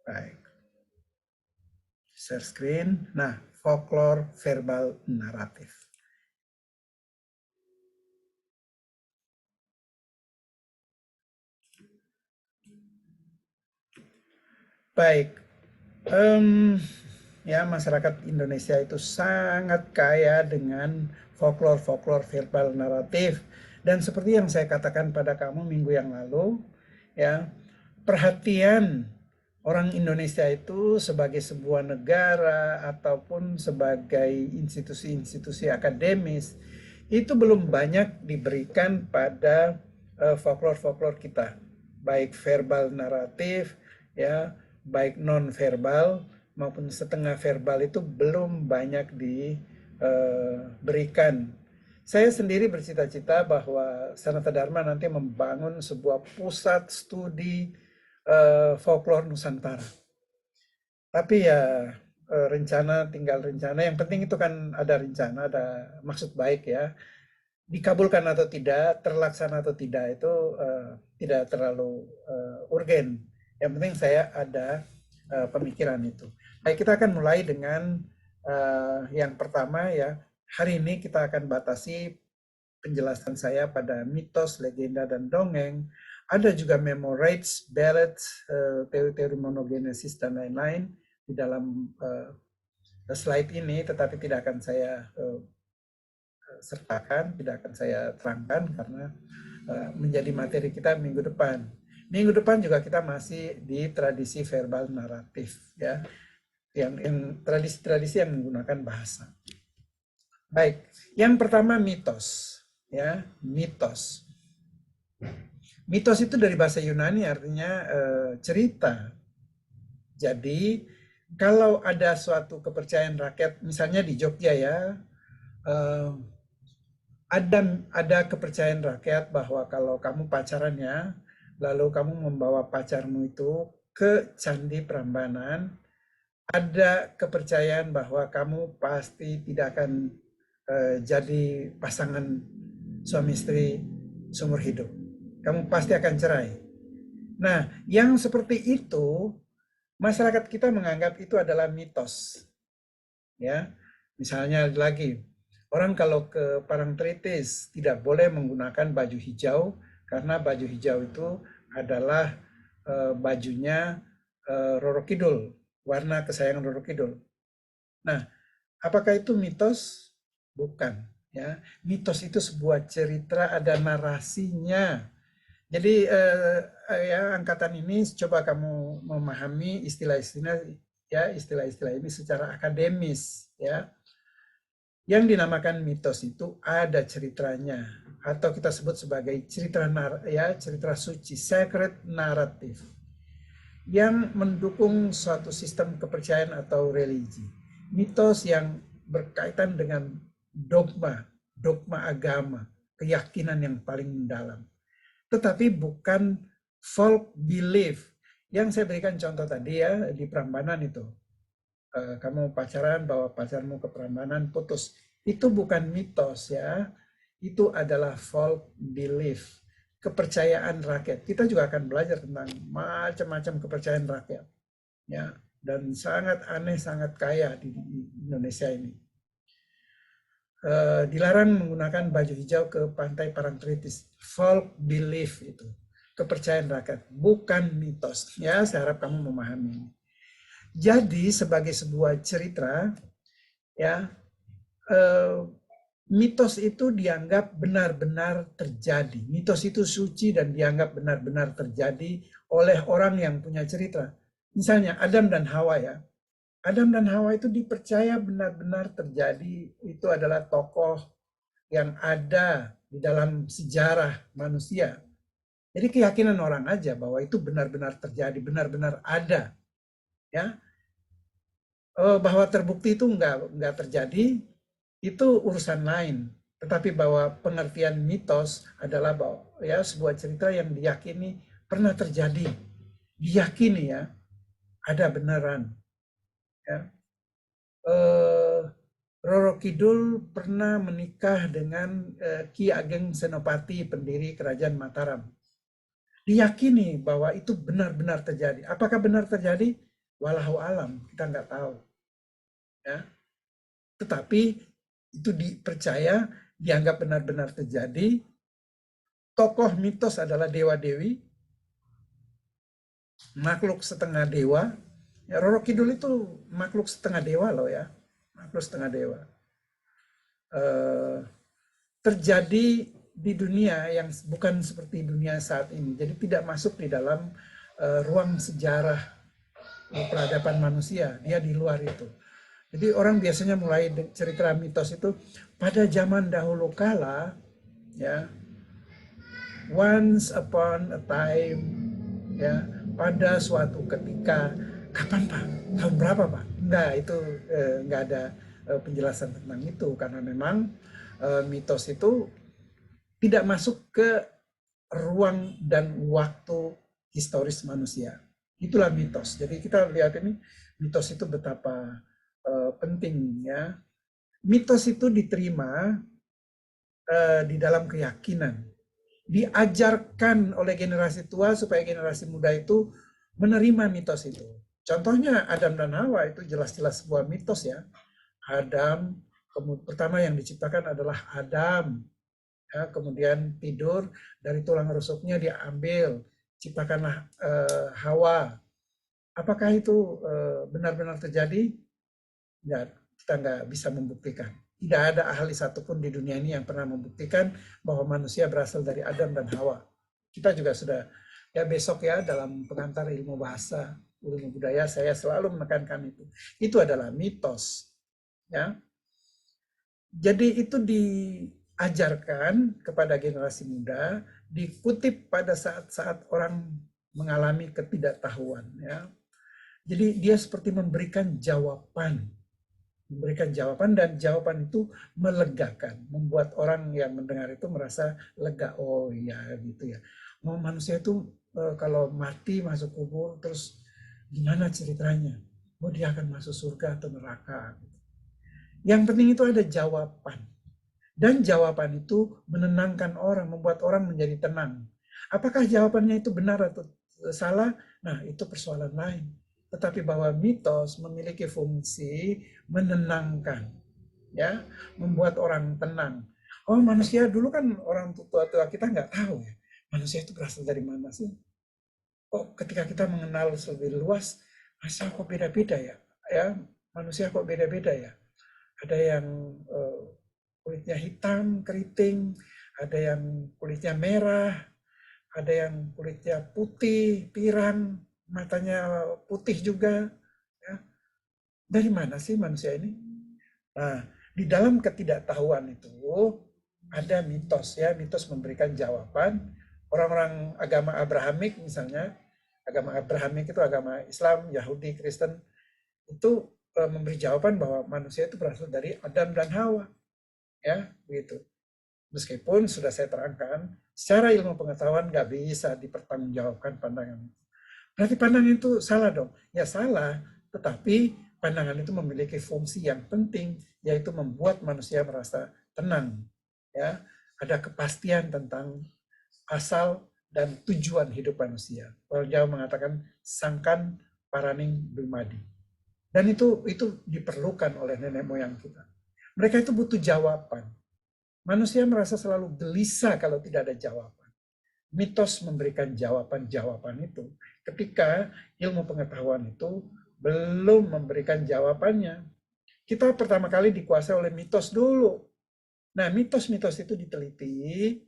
Baik. Share screen. Nah, folklore verbal naratif. Baik. Ya, masyarakat Indonesia itu sangat kaya dengan folklore-folklore verbal naratif. Dan seperti yang saya katakan pada kamu minggu yang lalu, ya, perhatian orang Indonesia itu sebagai sebuah negara ataupun sebagai institusi-institusi akademis itu belum banyak diberikan pada folklore-folklore kita, baik verbal naratif, ya, baik non verbal maupun setengah verbal itu belum banyak diberikan. Saya sendiri bercita-cita bahwa Sanata Dharma nanti membangun sebuah pusat studi folklore Nusantara. Tapi ya rencana tinggal rencana. Yang penting itu kan ada rencana, ada maksud baik ya. Dikabulkan atau tidak, terlaksana atau tidak itu tidak terlalu urgen. Yang penting saya ada pemikiran itu. Baik, kita akan mulai dengan yang pertama ya. Hari ini kita akan batasi penjelasan saya pada mitos, legenda, dan dongeng. Ada juga memorates, ballads, teori-teori monogenesis, dan lain-lain di dalam slide ini, tetapi tidak akan saya sertakan, tidak akan saya terangkan karena menjadi materi kita minggu depan. Minggu depan juga kita masih di tradisi verbal naratif, ya, yang tradisi-tradisi yang menggunakan bahasa. Baik, yang pertama mitos, ya, mitos. Mitos itu dari bahasa Yunani artinya cerita. Jadi kalau ada suatu kepercayaan rakyat, misalnya di Jogja ya, ada kepercayaan rakyat bahwa kalau kamu pacarannya, lalu kamu membawa pacarmu itu ke Candi Prambanan, ada kepercayaan bahwa kamu pasti tidak akan jadi pasangan suami istri seumur hidup. Kamu pasti akan cerai. Nah, yang seperti itu masyarakat kita menganggap itu adalah mitos. Ya, misalnya lagi, orang kalau ke Parangtritis tidak boleh menggunakan baju hijau karena baju hijau itu adalah bajunya Roro Kidul, warna kesayangan Roro Kidul. Nah, apakah itu mitos? Bukan. Ya, mitos itu sebuah cerita, ada narasinya. Jadi ya angkatan ini coba kamu memahami istilah-istilah ya, istilah-istilah ini secara akademis ya. Yang dinamakan mitos itu ada ceritanya atau kita sebut sebagai cerita suci, sacred narrative yang mendukung suatu sistem kepercayaan atau religi. Mitos yang berkaitan dengan dogma agama, keyakinan yang paling mendalam. Tetapi bukan folk belief. Yang saya berikan contoh tadi ya, di Prambanan itu. Kamu pacaran, bawa pacarmu ke Prambanan, putus. Itu bukan mitos ya. Itu adalah folk belief. Kepercayaan rakyat. Kita juga akan belajar tentang macam-macam kepercayaan rakyat. Ya, dan sangat aneh, sangat kaya di Indonesia ini. Dilarang menggunakan baju hijau ke pantai Parangtritis. Folk belief itu, kepercayaan rakyat, bukan mitos. Ya, saya harap kamu memahami. Jadi sebagai sebuah cerita, ya, mitos itu dianggap benar-benar terjadi. Mitos itu suci dan dianggap benar-benar terjadi oleh orang yang punya cerita. Misalnya Adam dan Hawa ya. Adam dan Hawa itu dipercaya benar-benar terjadi, itu adalah tokoh yang ada di dalam sejarah manusia. Jadi keyakinan orang aja bahwa itu benar-benar terjadi, benar-benar ada. Ya, bahwa terbukti itu enggak terjadi, itu urusan lain. Tetapi bahwa pengertian mitos adalah bahwa ya sebuah cerita yang diyakini pernah terjadi, diyakini ya ada beneran. Ya. Roro Kidul pernah menikah dengan Ki Ageng Senopati, pendiri Kerajaan Mataram. Diyakini bahwa itu benar-benar terjadi. Apakah benar terjadi? Walau alam, kita nggak tahu. Ya. Tetapi itu dipercaya, dianggap benar-benar terjadi. Tokoh mitos adalah dewa-dewi, makhluk setengah dewa. Ya, Roro Kidul itu makhluk setengah dewa loh ya, makhluk setengah dewa. Terjadi di dunia yang bukan seperti dunia saat ini. Jadi tidak masuk di dalam ruang sejarah peradaban manusia, dia di luar itu. Jadi orang biasanya mulai cerita mitos itu pada zaman dahulu kala, ya, once upon a time, ya, pada suatu ketika. Kapan Pak? Tahun berapa Pak? Enggak, itu enggak ada penjelasan tentang itu karena memang mitos itu tidak masuk ke ruang dan waktu historis manusia. Itulah mitos. Jadi kita lihat ini mitos itu betapa pentingnya. Mitos itu diterima di dalam keyakinan, diajarkan oleh generasi tua supaya generasi muda itu menerima mitos itu. Contohnya Adam dan Hawa itu jelas-jelas sebuah mitos ya. Adam, pertama yang diciptakan adalah Adam, ya, kemudian tidur, dari tulang rusuknya diambil, ciptakanlah Hawa. Apakah itu benar-benar terjadi? Ya, kita nggak bisa membuktikan. Tidak ada ahli satupun di dunia ini yang pernah membuktikan bahwa manusia berasal dari Adam dan Hawa. Kita juga sudah, ya besok ya dalam pengantar ilmu bahasa, ilmu budaya, saya selalu menekankan itu. Itu adalah mitos. Ya. Jadi itu diajarkan kepada generasi muda, dikutip pada saat-saat orang mengalami ketidaktahuan. Ya. Jadi dia seperti memberikan jawaban dan jawaban itu melegakan, membuat orang yang mendengar itu merasa lega. Oh iya gitu ya. Mau manusia itu kalau mati masuk kubur terus gimana ceritanya? Oh dia akan masuk surga atau neraka. Yang penting itu ada jawaban. Dan jawaban itu menenangkan orang, membuat orang menjadi tenang. Apakah jawabannya itu benar atau salah? Nah, itu persoalan lain. Tetapi bahwa mitos memiliki fungsi menenangkan, ya, membuat orang tenang. Oh, manusia dulu kan orang tua-tua kita nggak tahu ya, manusia itu berasal dari mana sih? Oh, ketika kita mengenal lebih luas, masa kok beda-beda ya? Ya, manusia kok beda-beda ya? Ada yang kulitnya hitam, keriting, ada yang kulitnya merah, ada yang kulitnya putih, pirang, matanya putih juga. Ya. Dari mana sih manusia ini? Nah, di dalam ketidaktahuan itu ada mitos ya, mitos memberikan jawaban. Orang-orang agama Abrahamik misalnya, agama Abrahamik itu agama Islam, Yahudi, Kristen, itu memberi jawaban bahwa manusia itu berasal dari Adam dan Hawa. Ya, begitu. Meskipun sudah saya terangkan, secara ilmu pengetahuan nggak bisa dipertanggungjawabkan pandangan. Berarti pandangan itu salah dong? Ya salah, tetapi pandangan itu memiliki fungsi yang penting, yaitu membuat manusia merasa tenang. Ya, ada kepastian tentang asal dan tujuan hidup manusia. Orang Jawa mengatakan sangkan paraning dumadi. Dan itu diperlukan oleh nenek moyang kita. Mereka itu butuh jawaban. Manusia merasa selalu gelisah kalau tidak ada jawaban. Mitos memberikan jawaban-jawaban itu ketika ilmu pengetahuan itu belum memberikan jawabannya. Kita pertama kali dikuasai oleh mitos dulu. Nah, mitos-mitos itu diteliti,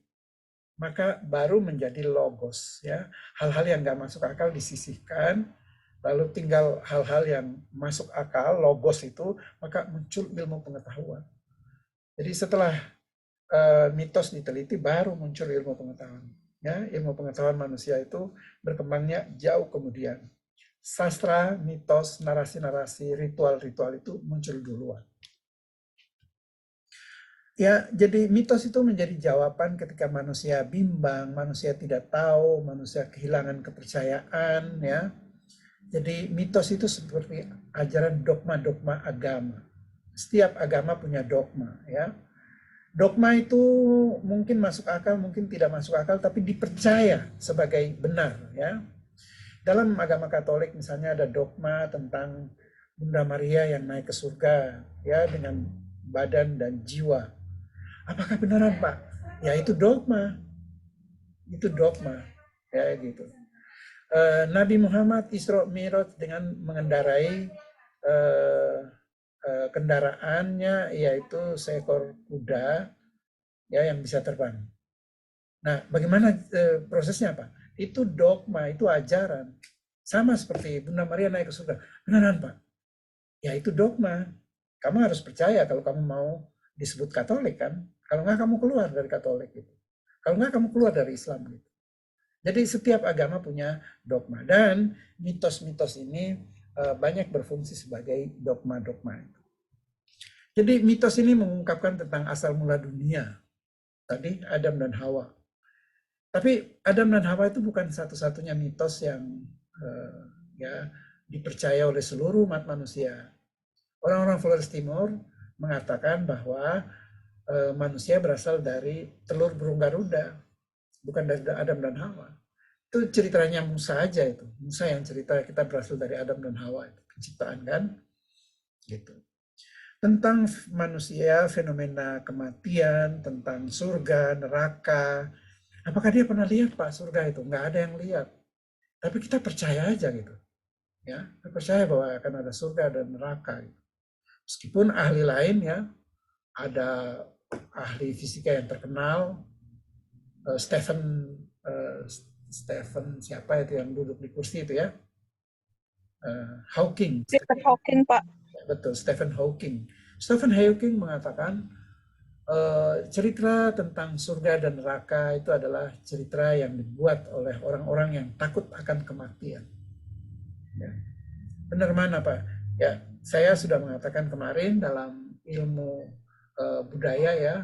maka baru menjadi logos. Ya, hal-hal yang nggak masuk akal disisihkan, lalu tinggal hal-hal yang masuk akal, logos itu, maka muncul ilmu pengetahuan. Jadi setelah mitos diteliti, baru muncul ilmu pengetahuan. Ya, ilmu pengetahuan manusia itu berkembangnya jauh kemudian. Sastra, mitos, narasi-narasi, ritual-ritual itu muncul duluan. Ya, jadi mitos itu menjadi jawaban ketika manusia bimbang, manusia tidak tahu, manusia kehilangan kepercayaan, ya. Jadi mitos itu seperti ajaran dogma-dogma agama. Setiap agama punya dogma, ya. Dogma itu mungkin masuk akal, mungkin tidak masuk akal, tapi dipercaya sebagai benar, ya. Dalam agama Katolik misalnya ada dogma tentang Bunda Maria yang naik ke surga ya dengan badan dan jiwa. Apakah benaran, Pak? Ya itu dogma, ya gitu. Nabi Muhammad Isra Mi'raj dengan mengendarai eh, kendaraannya yaitu seekor kuda ya yang bisa terbang. Nah, bagaimana prosesnya, Pak? Itu dogma, itu ajaran. Sama seperti Bunda Maria naik ke surga. Beneran, Pak? Ya itu dogma. Kamu harus percaya kalau kamu mau disebut Katolik kan. Kalau nggak kamu keluar dari Katolik gitu. Kalau nggak kamu keluar dari Islam gitu. Jadi setiap agama punya dogma dan mitos-mitos ini banyak berfungsi sebagai dogma-dogma. Jadi mitos ini mengungkapkan tentang asal mula dunia. Tadi Adam dan Hawa. Tapi Adam dan Hawa itu bukan satu-satunya mitos yang ya dipercaya oleh seluruh umat manusia. Orang-orang Flores Timur mengatakan bahwa manusia berasal dari telur burung Garuda, bukan dari Adam dan Hawa. Itu ceritanya Musa aja itu. Musa yang cerita kita berasal dari Adam dan Hawa, itu penciptaan kan? Gitu. Tentang manusia, fenomena kematian, tentang surga, neraka. Apakah dia pernah lihat Pak surga itu? Nggak ada yang lihat. Tapi kita percaya aja gitu. Ya, kita percaya bahwa akan ada surga dan neraka. Gitu. Meskipun ahli lain ya, ada ahli fisika yang terkenal, Stephen siapa itu yang duduk di kursi itu ya, Hawking. Stephen Hawking, Pak. Betul, Stephen Hawking. Stephen Hawking mengatakan cerita tentang surga dan neraka itu adalah cerita yang dibuat oleh orang-orang yang takut akan kematian. Ya. Benar mana Pak? Ya, saya sudah mengatakan kemarin dalam ilmu budaya ya,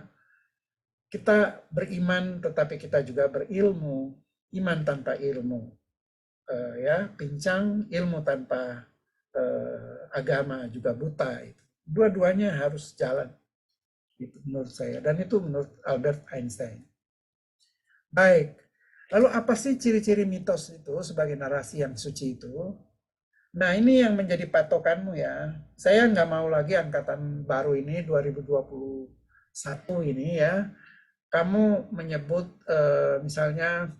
kita beriman tetapi kita juga berilmu. Iman tanpa ilmu, ya pincang, ilmu tanpa agama juga buta. Dua-duanya harus jalan, itu menurut saya. Dan itu menurut Albert Einstein. Baik, lalu apa sih ciri-ciri mitos itu sebagai narasi yang suci itu? Nah ini yang menjadi patokanmu ya. Saya nggak mau lagi angkatan baru ini 2021 ini ya. Kamu menyebut misalnya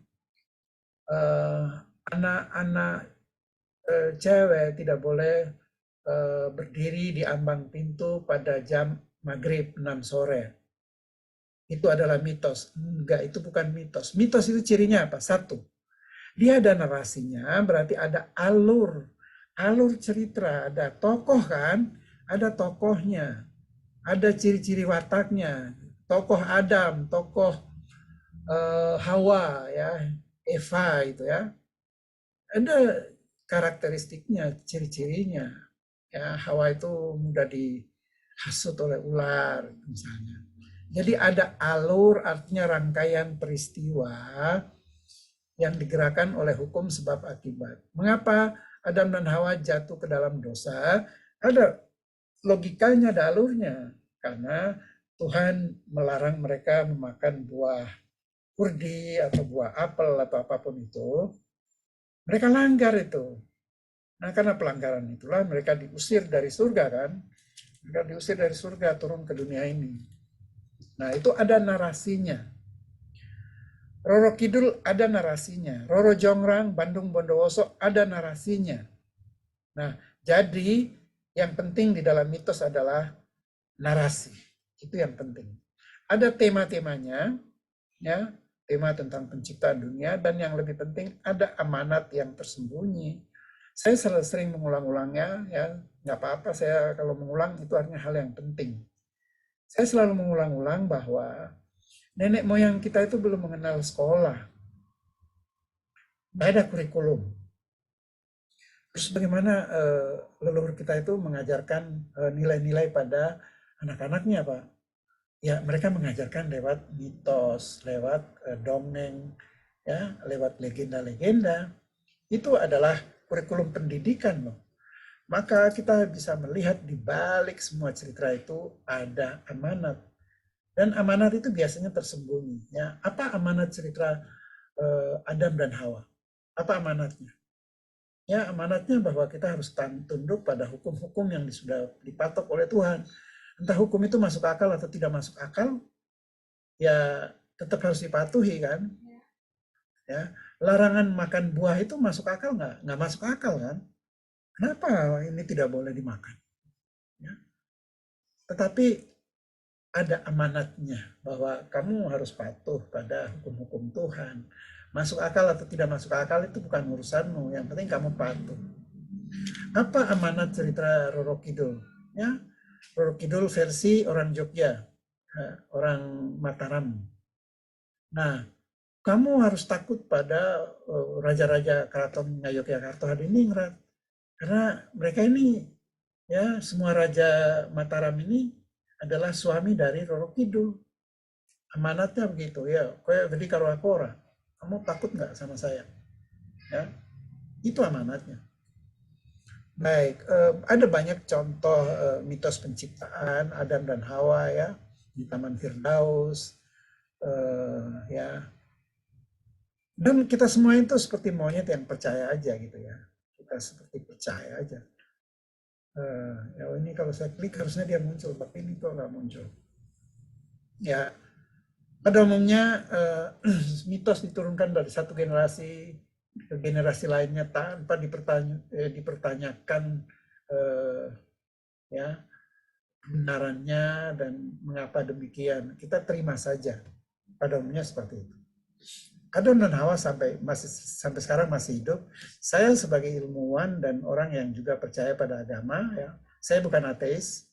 anak-anak cewek tidak boleh berdiri di ambang pintu pada jam maghrib 6 sore. Itu adalah mitos. Enggak, itu bukan mitos. Mitos itu cirinya apa? Satu, dia ada narasinya, berarti ada alur cerita, ada tokoh kan, ada tokohnya, ada ciri-ciri wataknya, tokoh Adam, tokoh Hawa ya, Eva itu ya, ada karakteristiknya, ciri-cirinya. Ya, Hawa itu mudah dihasut oleh ular misalnya. Jadi ada alur, artinya rangkaian peristiwa yang digerakkan oleh hukum sebab akibat. Mengapa Adam dan Hawa jatuh ke dalam dosa? Ada logikanya, ada alurnya. Karena Tuhan melarang mereka memakan buah kurdi atau buah apel atau apapun itu. Mereka langgar itu. Nah, karena pelanggaran itulah mereka diusir dari surga kan. Mereka diusir dari surga turun ke dunia ini. Nah, itu ada narasinya. Roro Kidul ada narasinya. Roro Jongrang, Bandung Bondowoso ada narasinya. Nah, jadi yang penting di dalam mitos adalah narasi. Itu yang penting. Ada tema-temanya, ya, tema tentang penciptaan dunia, dan yang lebih penting ada amanat yang tersembunyi. Saya sering mengulang-ulangnya, ya nggak apa-apa saya kalau mengulang itu artinya hal yang penting. Saya selalu mengulang-ulang bahwa nenek moyang kita itu belum mengenal sekolah, nggak ada kurikulum. Terus bagaimana leluhur kita itu mengajarkan nilai-nilai pada anak-anaknya, Pak? Ya mereka mengajarkan lewat mitos, lewat dongeng, ya lewat legenda-legenda. Itu adalah kurikulum pendidikan loh. Maka kita bisa melihat di balik semua cerita itu ada amanat. Dan amanat itu biasanya tersembunyi. Ya. Apa amanat cerita Adam dan Hawa? Apa amanatnya? Ya, amanatnya bahwa kita harus tunduk pada hukum-hukum yang sudah dipatok oleh Tuhan. Entah hukum itu masuk akal atau tidak masuk akal, ya tetap harus dipatuhi kan. Ya, larangan makan buah itu masuk akal nggak? Nggak masuk akal kan? Kenapa ini tidak boleh dimakan? Ya. Tetapi ada amanatnya bahwa kamu harus patuh pada hukum-hukum Tuhan. Masuk akal atau tidak masuk akal itu bukan urusanmu, yang penting kamu patuh. Apa amanat cerita Roro Kidul? Ya, Roro Kidul versi orang Jogja, orang Mataram. Nah, kamu harus takut pada raja-raja keraton Ngayogyakarta Hadiningrat, karena mereka ini, ya, semua raja Mataram ini adalah suami dari Roro Kidul. Amanatnya begitu, ya. Kayak jadi kalau kamu takut nggak sama saya? Ya, itu amanatnya. Baik, ada banyak contoh mitos penciptaan Adam dan Hawa ya di Taman Firdaus, ya. Dan kita semua itu seperti monyet yang percaya aja gitu ya. Kita seperti percaya aja. Ya ini kalau saya klik harusnya dia muncul, tapi ini kok nggak muncul. Ya, pada umumnya mitos diturunkan dari satu generasi ke generasi lainnya tanpa dipertanyakan ya kebenarannya dan mengapa demikian. Kita terima saja. Pada umumnya seperti itu. Adam dan Hawa sampai sekarang masih hidup. Saya sebagai ilmuwan dan orang yang juga percaya pada agama, ya, saya bukan ateis.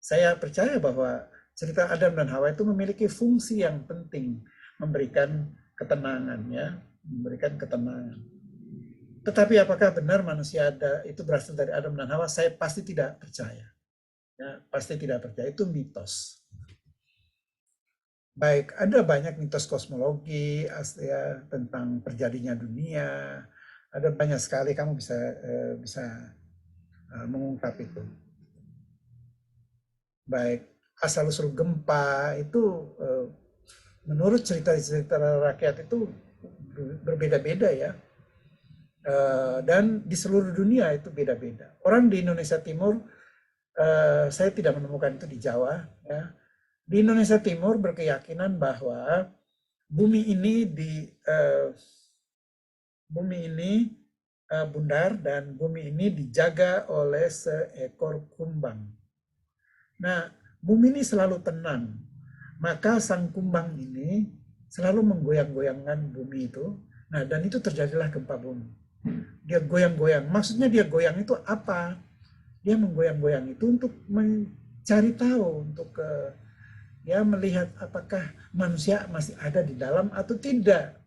Saya percaya bahwa cerita Adam dan Hawa itu memiliki fungsi yang penting, memberikan ketenangan, ya, memberikan ketenangan. Tetapi apakah benar manusia itu berasal dari Adam dan Hawa? Saya pasti tidak percaya. Ya, pasti tidak percaya, itu mitos. Baik, ada banyak mitos kosmologi ya, tentang terjadinya dunia. Ada banyak sekali, kamu bisa mengungkap itu. Baik, asal-usul gempa itu menurut cerita-cerita rakyat itu berbeda-beda ya. Dan di seluruh dunia itu beda-beda. Orang di Indonesia Timur, saya tidak menemukan itu di Jawa ya. Di Indonesia Timur berkeyakinan bahwa bumi ini bundar dan bumi ini dijaga oleh seekor kumbang. Nah, bumi ini selalu tenang. Maka sang kumbang ini selalu menggoyang-goyangkan bumi itu. Nah, dan itu terjadilah gempa bumi. Dia goyang-goyang. Maksudnya dia goyang itu apa? Dia menggoyang-goyang itu untuk mencari tahu, untuk ya melihat apakah manusia masih ada di dalam atau tidak.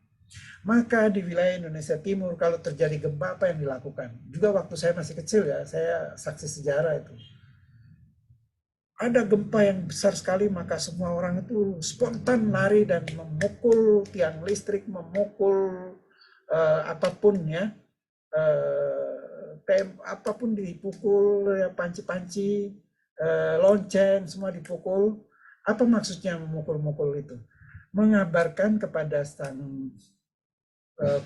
Maka di wilayah Indonesia Timur kalau terjadi gempa apa yang dilakukan? Juga waktu saya masih kecil ya, saya saksi sejarah itu. Ada gempa yang besar sekali maka semua orang itu spontan lari dan memukul tiang listrik, memukul apapun ya. Apapun dipukul, ya, panci-panci, lonceng, semua dipukul. Apa maksudnya memukul-mukul itu? Mengabarkan kepada sang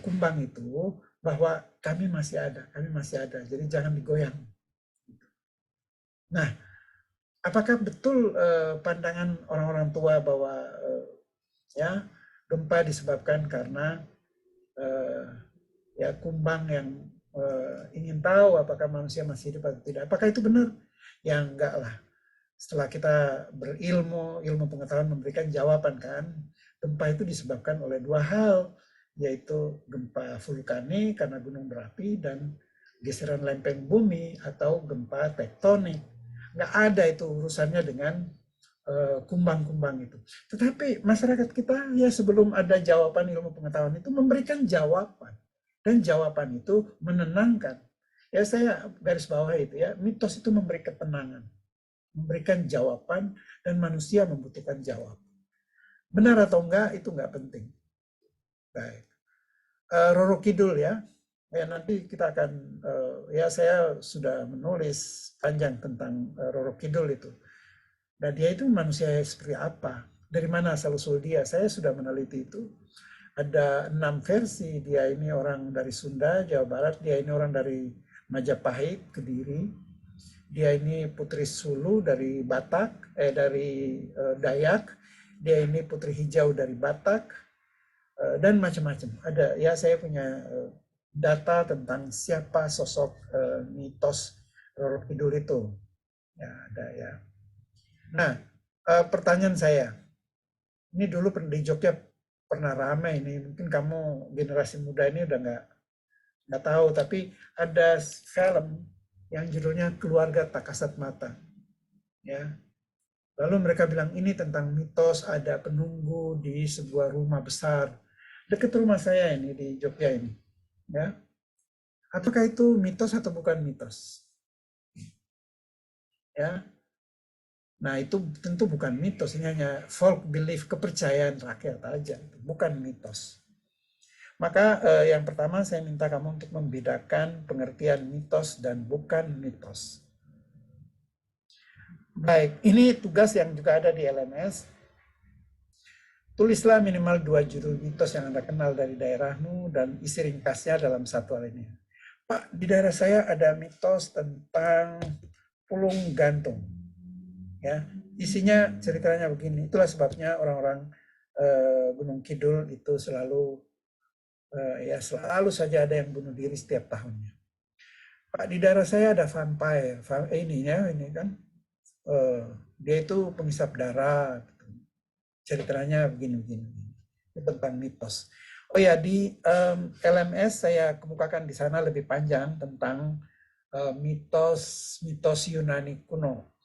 kumbang itu bahwa kami masih ada, jadi jangan digoyang. Nah, apakah betul pandangan orang-orang tua bahwa ya gempa disebabkan karena ya kumbang yang ingin tahu apakah manusia masih hidup atau tidak? Apakah itu benar? Ya enggak lah. Setelah kita berilmu, ilmu pengetahuan memberikan jawaban kan, gempa itu disebabkan oleh dua hal, yaitu gempa vulkanik karena gunung berapi dan geseran lempeng bumi atau gempa tektonik. Nggak ada itu urusannya dengan kumbang-kumbang itu. Tetapi masyarakat kita ya sebelum ada jawaban ilmu pengetahuan itu memberikan jawaban. Dan jawaban itu menenangkan. Ya saya garis bawah itu ya, mitos itu memberi ketenangan, memberikan jawaban, dan manusia membutuhkan jawab. Benar atau enggak itu enggak penting. Baik. Roro Kidul ya. Ya nanti kita akan ya saya sudah menulis panjang tentang Roro Kidul itu. Dan dia itu manusia seperti apa? Dari mana asal usul dia? Saya sudah meneliti itu. ada 6 versi. Dia ini orang dari Sunda, Jawa Barat, dia ini orang dari Majapahit, Kediri, dia ini putri Sulu dari Batak, dari Dayak, dia ini putri hijau dari Batak, dan macam-macam. Ada ya, saya punya data tentang siapa sosok mitos Roro Kidul itu. Ya, ada ya. Nah, pertanyaan saya, ini dulu di Jogja pernah ramai ini, mungkin kamu generasi muda ini udah nggak tahu, tapi ada film yang judulnya Keluarga Tak Kasat Mata, ya. Lalu mereka bilang ini tentang mitos ada penunggu di sebuah rumah besar dekat rumah saya ini di Jogja ini, ya. Apakah itu mitos atau bukan mitos? Ya. Nah, itu tentu bukan mitos, ini hanya folk belief, kepercayaan rakyat aja, bukan mitos. Maka yang pertama saya minta kamu untuk membedakan pengertian mitos dan bukan mitos. Baik, ini tugas yang juga ada di LMS. Tulislah minimal 2 judul mitos yang Anda kenal dari daerahmu dan isi ringkasnya dalam satu alinea. Pak, di daerah saya ada mitos tentang pulung gantung. Ya, isinya ceritanya begini. Itulah sebabnya orang-orang Gunung Kidul itu selalu ya selalu saja ada yang bunuh diri setiap tahunnya. Pak, di daerah saya ada vampire, ini kan dia itu penghisap darah. Ceritanya begini-begini. Itu tentang mitos. Oh ya, di LMS saya kemukakan di sana lebih panjang tentang mitos Yunani kuno.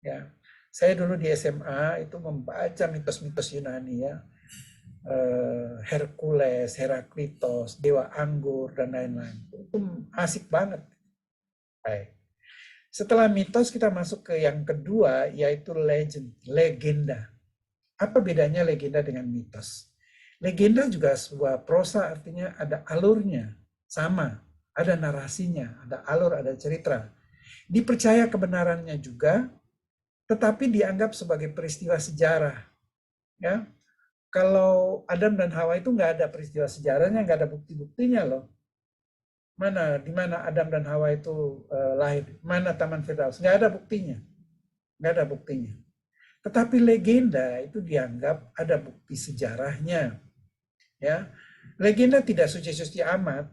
Ya, saya dulu di SMA itu membaca mitos-mitos Yunani ya, Hercules, Heraklitos, Dewa Anggur dan lain-lain. Itu asik banget. Baik. Setelah mitos kita masuk ke yang kedua yaitu legend, legenda. Apa bedanya legenda dengan mitos? Legenda juga sebuah prosa, artinya ada alurnya, sama, ada narasinya, ada alur, ada cerita. Dipercaya kebenarannya juga, tetapi dianggap sebagai peristiwa sejarah. Ya, kalau Adam dan Hawa itu nggak ada peristiwa sejarahnya, nggak ada bukti-buktinya loh. Mana, di mana Adam dan Hawa itu lahir? Mana Taman Firdaus? Nggak ada buktinya, nggak ada buktinya. Tetapi legenda itu dianggap ada bukti sejarahnya. Ya, legenda tidak suci-suci amat,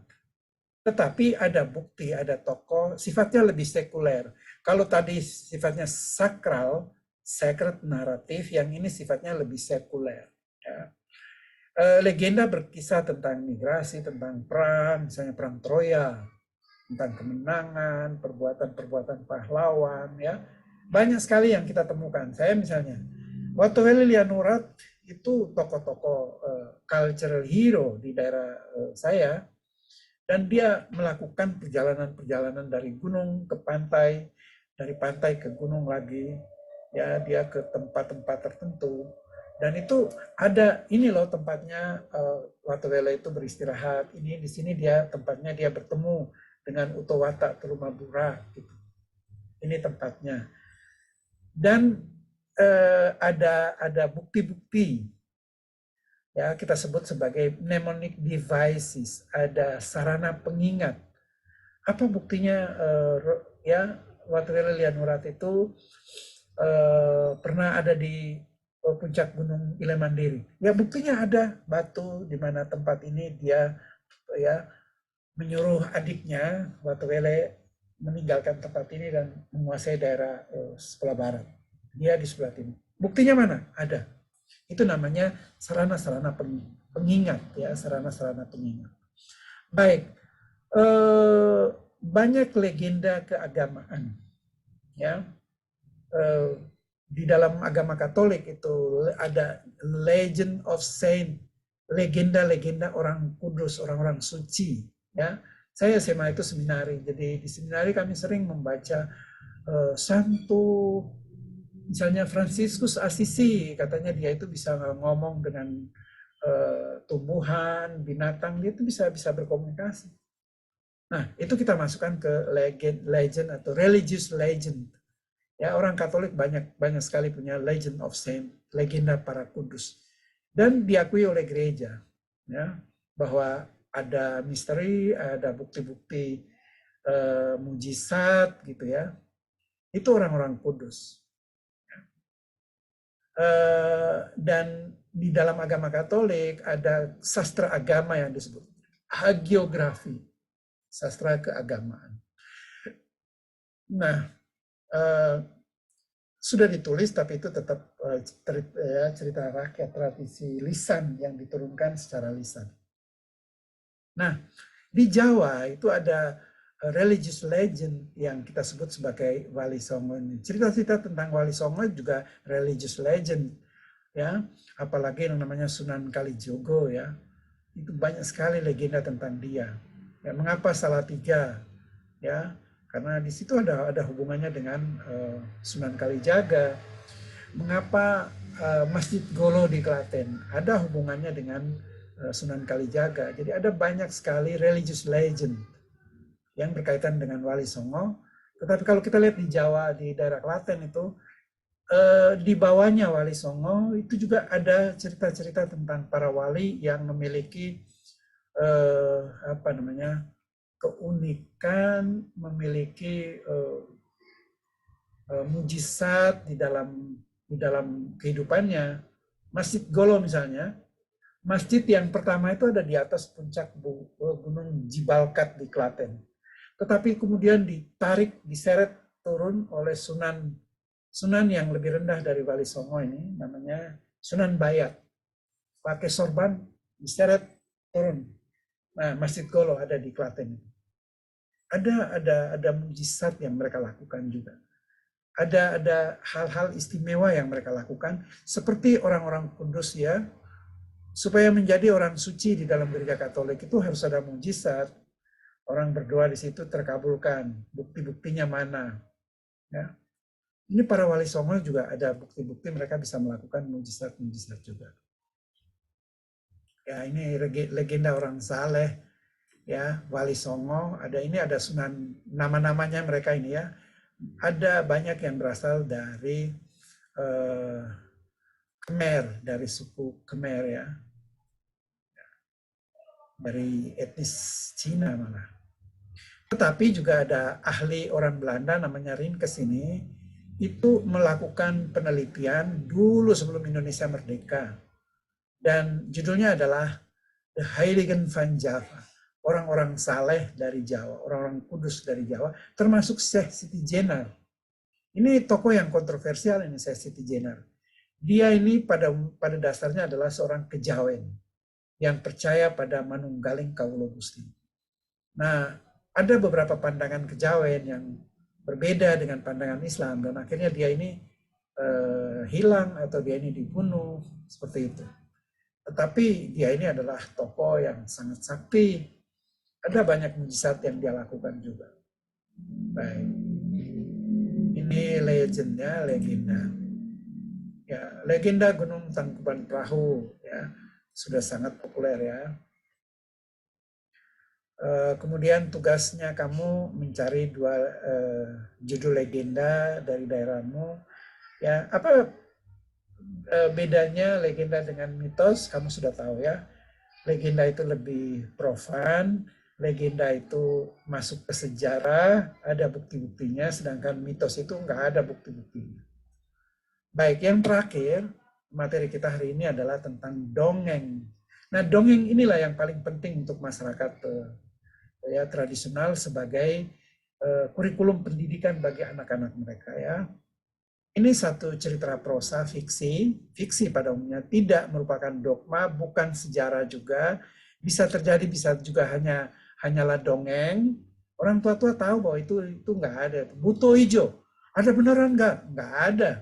tetapi ada bukti, ada tokoh, sifatnya lebih sekuler. Kalau tadi sifatnya sakral, sacred naratif, yang ini sifatnya lebih sekuler. Ya. Legenda berkisah tentang migrasi, tentang perang, misalnya perang Troya, tentang kemenangan, perbuatan-perbuatan pahlawan, ya. Banyak sekali yang kita temukan. Saya misalnya, Wattoweli Lianurat itu tokoh-tokoh cultural hero di daerah saya, dan dia melakukan perjalanan-perjalanan dari gunung ke pantai, dari pantai ke gunung lagi, ya dia ke tempat-tempat tertentu. Dan itu ada ini loh tempatnya Wattoweli itu beristirahat. Ini di sini dia tempatnya dia bertemu dengan Utowata Terumabura gitu. Ini tempatnya. Dan ada bukti-bukti, ya kita sebut sebagai mnemonic devices, ada sarana pengingat. Apa buktinya? Ya, Wattoweli Lianurat itu pernah ada di puncak Gunung Ilemandiri. Ya buktinya ada batu di mana tempat ini dia ya menyuruh adiknya Wattoweli meninggalkan tempat ini dan menguasai daerah sebelah barat. Dia di sebelah timur. Buktinya mana? Ada. Itu namanya sarana-sarana pengingat, ya, sarana-sarana pengingat. Baik, banyak legenda keagamaan, ya. Di dalam agama Katolik itu ada legend of saint, legenda-legenda orang kudus, orang-orang suci, ya. Saya SMA itu seminari, jadi di seminari kami sering membaca santo, misalnya Fransiskus Assisi, katanya dia itu bisa ngomong dengan tumbuhan, binatang, dia itu bisa berkomunikasi. Nah, itu kita masukkan ke legend atau religious legend. Ya, orang Katolik banyak sekali punya legend of saint, legenda para kudus, dan diakui oleh gereja. ya, bahwa ada misteri, ada bukti-bukti mujizat gitu ya. Itu orang-orang kudus. Dan di dalam agama Katolik ada sastra agama yang disebut hagiografi, sastra keagamaan. Nah, sudah ditulis tapi itu tetap cerita rakyat, tradisi lisan yang diturunkan secara lisan. Nah, di Jawa itu ada religious legend yang kita sebut sebagai Wali Songo. Cerita-cerita tentang Wali Songo juga religious legend, ya. Apalagi yang namanya Sunan Kalijogo, ya. Itu banyak sekali legenda tentang dia. Ya, mengapa Salatiga? Ya, karena di situ ada hubungannya dengan Sunan Kalijaga. Mengapa Masjid Golo di Klaten? Ada hubungannya dengan Sunan Kalijaga. Jadi ada banyak sekali religious legend yang berkaitan dengan Wali Songo. Tetapi kalau kita lihat di Jawa, di daerah Klaten itu, di bawahnya Wali Songo itu juga ada cerita-cerita tentang para wali yang memiliki keunikan, memiliki mujizat di dalam kehidupannya. Masjid Golo misalnya, masjid yang pertama itu ada di atas puncak Gunung Jibalkat di Klaten. Tetapi kemudian ditarik, diseret turun oleh Sunan yang lebih rendah dari Wali Songo ini, namanya Sunan Bayat. Pakai sorban, diseret turun. Nah, Masjid Golo ada di Klaten. Ada mujizat yang mereka lakukan juga. Ada hal-hal istimewa yang mereka lakukan, seperti orang-orang kudus ya. Supaya menjadi orang suci di dalam gereja Katolik itu harus ada mujizat. Orang berdoa di situ terkabulkan. Bukti-buktinya mana? Ya. Ini para Wali Songo juga ada bukti-bukti mereka bisa melakukan mujizat-mujizat juga. Ya, ini legenda orang saleh, ya, Wali Songo. Ada Sunan, nama-namanya mereka ini ya. Ada banyak yang berasal dari Khmer, dari suku Khmer ya. Dari etnis Cina malah. Tetapi juga ada ahli orang Belanda namanya Rinkes ini, itu melakukan penelitian dulu sebelum Indonesia merdeka. Dan judulnya adalah The Heiligen van Java, orang-orang saleh dari Jawa, orang-orang kudus dari Jawa, termasuk Syekh Siti Jenar. Ini tokoh yang kontroversial ini, Syekh Siti Jenar. Dia ini pada dasarnya adalah seorang kejawen yang percaya pada manunggaling Kawula Gusti. Nah, ada beberapa pandangan kejawen yang berbeda dengan pandangan Islam dan akhirnya dia ini hilang atau dia ini dibunuh seperti itu. Tetapi dia ini adalah tokoh yang sangat sakti. Ada banyak mujizat yang dia lakukan juga. Baik. Ini legendnya, legenda. Ya, legenda Gunung Tangkuban Perahu ya, sudah sangat populer ya. Kemudian tugasnya kamu mencari dua judul legenda dari daerahmu. Ya, apa bedanya legenda dengan mitos? Kamu sudah tahu ya. Legenda itu lebih profan, legenda itu masuk ke sejarah, ada bukti-buktinya, sedangkan mitos itu nggak ada bukti-buktinya. Baik, yang terakhir, materi kita hari ini adalah tentang dongeng. Nah, dongeng inilah yang paling penting untuk masyarakat ya tradisional sebagai kurikulum pendidikan bagi anak-anak mereka ya. Ini satu cerita prosa fiksi pada umumnya tidak merupakan dogma, bukan sejarah juga, bisa terjadi bisa juga hanyalah dongeng. Orang tua-tua tahu bahwa itu nggak ada. Buto Ijo, ada beneran nggak? Nggak ada.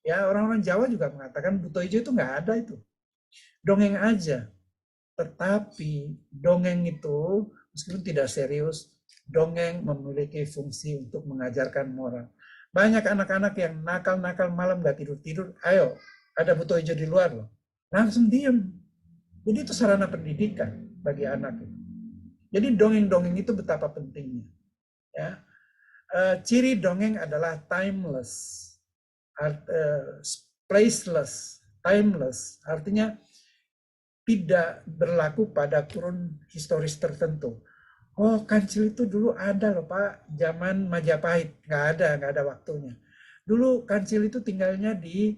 Ya, orang-orang Jawa juga mengatakan buto hijau itu nggak ada itu. Dongeng aja. Tetapi dongeng itu meskipun tidak serius, dongeng memiliki fungsi untuk mengajarkan moral. Banyak anak-anak yang nakal-nakal malam nggak tidur-tidur, ayo ada buto hijau di luar loh. Langsung diem. Jadi itu sarana pendidikan bagi anak. Jadi dongeng-dongeng itu betapa pentingnya. Ya. Ciri dongeng adalah timeless. Placeless, timeless, artinya tidak berlaku pada kurun historis tertentu. Oh, kancil itu dulu ada loh Pak, zaman Majapahit. Nggak ada waktunya. Dulu kancil itu tinggalnya di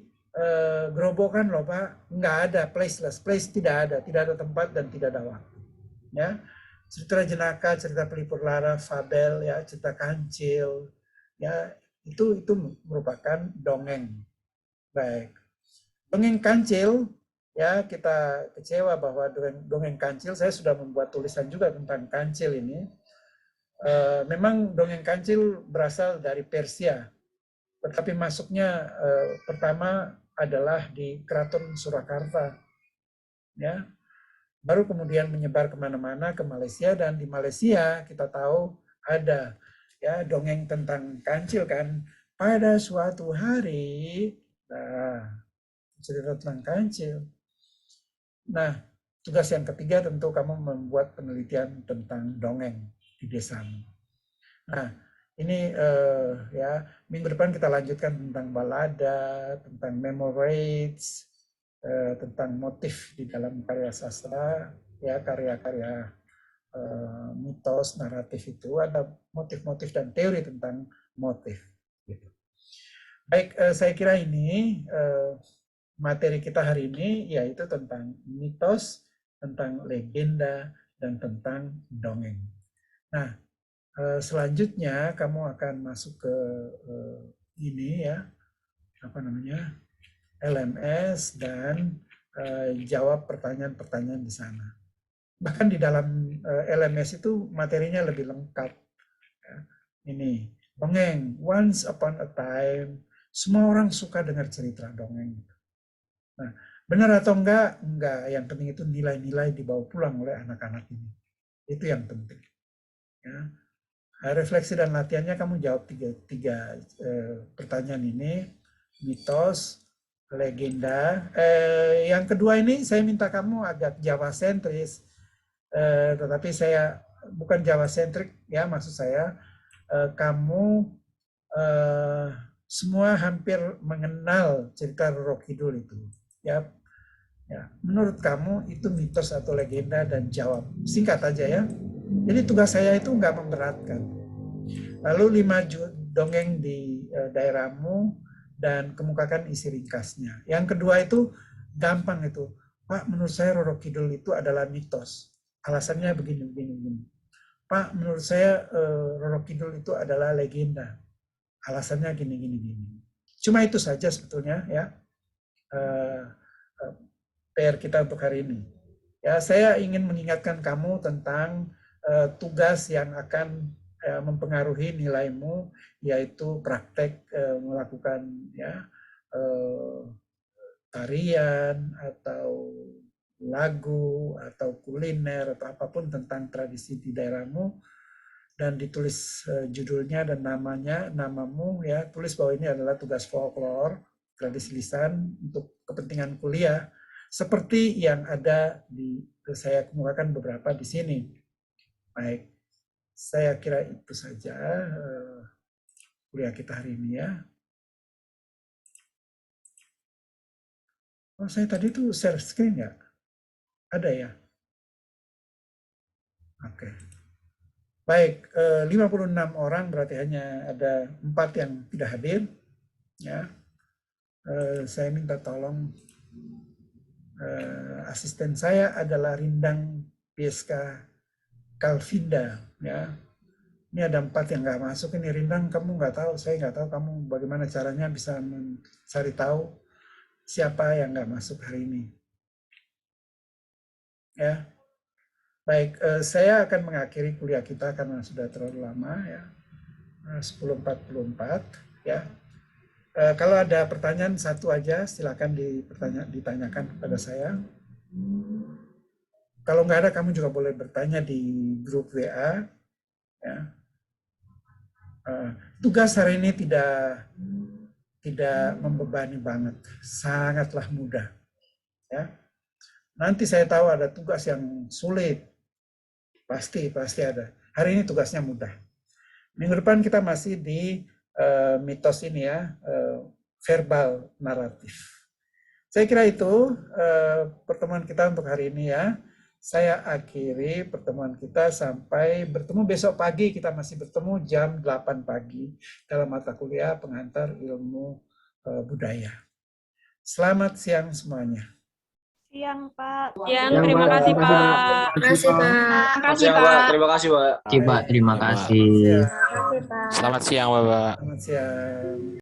gerobokan loh Pak. Nggak ada, placeless. Place tidak ada tempat dan tidak ada waktu. Ya, cerita jenaka, cerita pelipur lara, fabel, ya, cerita kancil, ya, itu merupakan dongeng. Baik. Dongeng kancil, ya kita kecewa bahwa dongeng kancil, saya sudah membuat tulisan juga tentang kancil ini. Memang dongeng kancil berasal dari Persia, tetapi masuknya pertama adalah di Keraton Surakarta, ya. Baru kemudian menyebar kemana-mana ke Malaysia, dan di Malaysia kita tahu ada ya dongeng tentang kancil kan. Pada suatu hari, nah, cerita tentang kancil. Nah, tugas yang ketiga tentu kamu membuat penelitian tentang dongeng di desamu. Nah, ini ya minggu depan kita lanjutkan tentang balada, tentang memorates, tentang motif di dalam karya sastra, ya karya-karya mitos, naratif itu ada motif-motif dan teori tentang motif. Gitu. Baik, saya kira ini materi kita hari ini yaitu tentang mitos, tentang legenda, dan tentang dongeng. Nah, selanjutnya kamu akan masuk ke ini ya, apa namanya, LMS, dan jawab pertanyaan-pertanyaan di sana. Bahkan di dalam LMS itu materinya lebih lengkap. Ya. Ini dongeng, once upon a time, semua orang suka dengar cerita dongeng. Nah, benar atau enggak? Enggak. Yang penting itu nilai-nilai dibawa pulang oleh anak-anak ini. Itu yang penting. Ya. Refleksi dan latihannya kamu jawab tiga pertanyaan ini, mitos, legenda. Yang kedua ini saya minta kamu agak Jawa sentris, tetapi saya bukan Jawa sentrik ya, maksud saya kamu semua hampir mengenal cerita Roro Kidul itu. Ya, ya, menurut kamu itu mitos atau legenda, dan jawab singkat aja ya. Jadi tugas saya itu nggak memberatkan. Lalu 5 dongeng di daerahmu dan kemukakan isi ringkasnya. Yang kedua itu gampang itu. Pak, menurut saya Roro Kidul itu adalah mitos. Alasannya begini, begini, begini. Pak, menurut saya Roro Kidul itu adalah legenda. Alasannya gini, gini, gini. Cuma itu saja sebetulnya ya. PR kita untuk hari ini. Ya, saya ingin mengingatkan kamu tentang tugas yang akan mempengaruhi nilaimu, yaitu praktek melakukan ya tarian atau lagu atau kuliner atau apapun tentang tradisi di daerahmu, dan ditulis judulnya dan namanya, namamu ya, tulis bahwa ini adalah tugas folklore, tradisi lisan untuk kepentingan kuliah, seperti yang ada di saya kemukakan beberapa di sini. Baik, saya kira itu saja kuliah kita hari ini ya. Oh, saya tadi tuh share screen ya? Ada ya? Oke. Baik, 56 orang, berarti hanya ada 4 yang tidak hadir. Ya, saya minta tolong, asisten saya adalah Rindang Pieska Kalvinda. Ya, ini ada 4 yang nggak masuk. Ini Rindang, kamu nggak tahu, saya nggak tahu kamu bagaimana caranya bisa mencari tahu siapa yang nggak masuk hari ini. Ya, baik, saya akan mengakhiri kuliah kita karena sudah terlalu lama ya, 10.44 ya. Kalau ada pertanyaan satu aja, silakan ditanyakan kepada saya. Kalau nggak ada, kamu juga boleh bertanya di grup WA. Ya. Tugas hari ini tidak membebani banget, sangatlah mudah. Ya. Nanti saya tahu ada tugas yang sulit, pasti ada. Hari ini tugasnya mudah. Minggu depan kita masih di mitos ini ya, verbal naratif. Saya kira itu pertemuan kita untuk hari ini ya. Saya akhiri pertemuan kita sampai bertemu besok pagi. Kita masih bertemu jam 8 pagi dalam mata kuliah pengantar ilmu budaya. Selamat siang semuanya. Siang, Pak. Siang, terima kasih, Pak. Terima kasih, Pak. Terima kasih, Pak. Terima kasih, Pak. Terima kasih. Siang. Terima kasih, Pak. Selamat siang, Bapak. Selamat siang.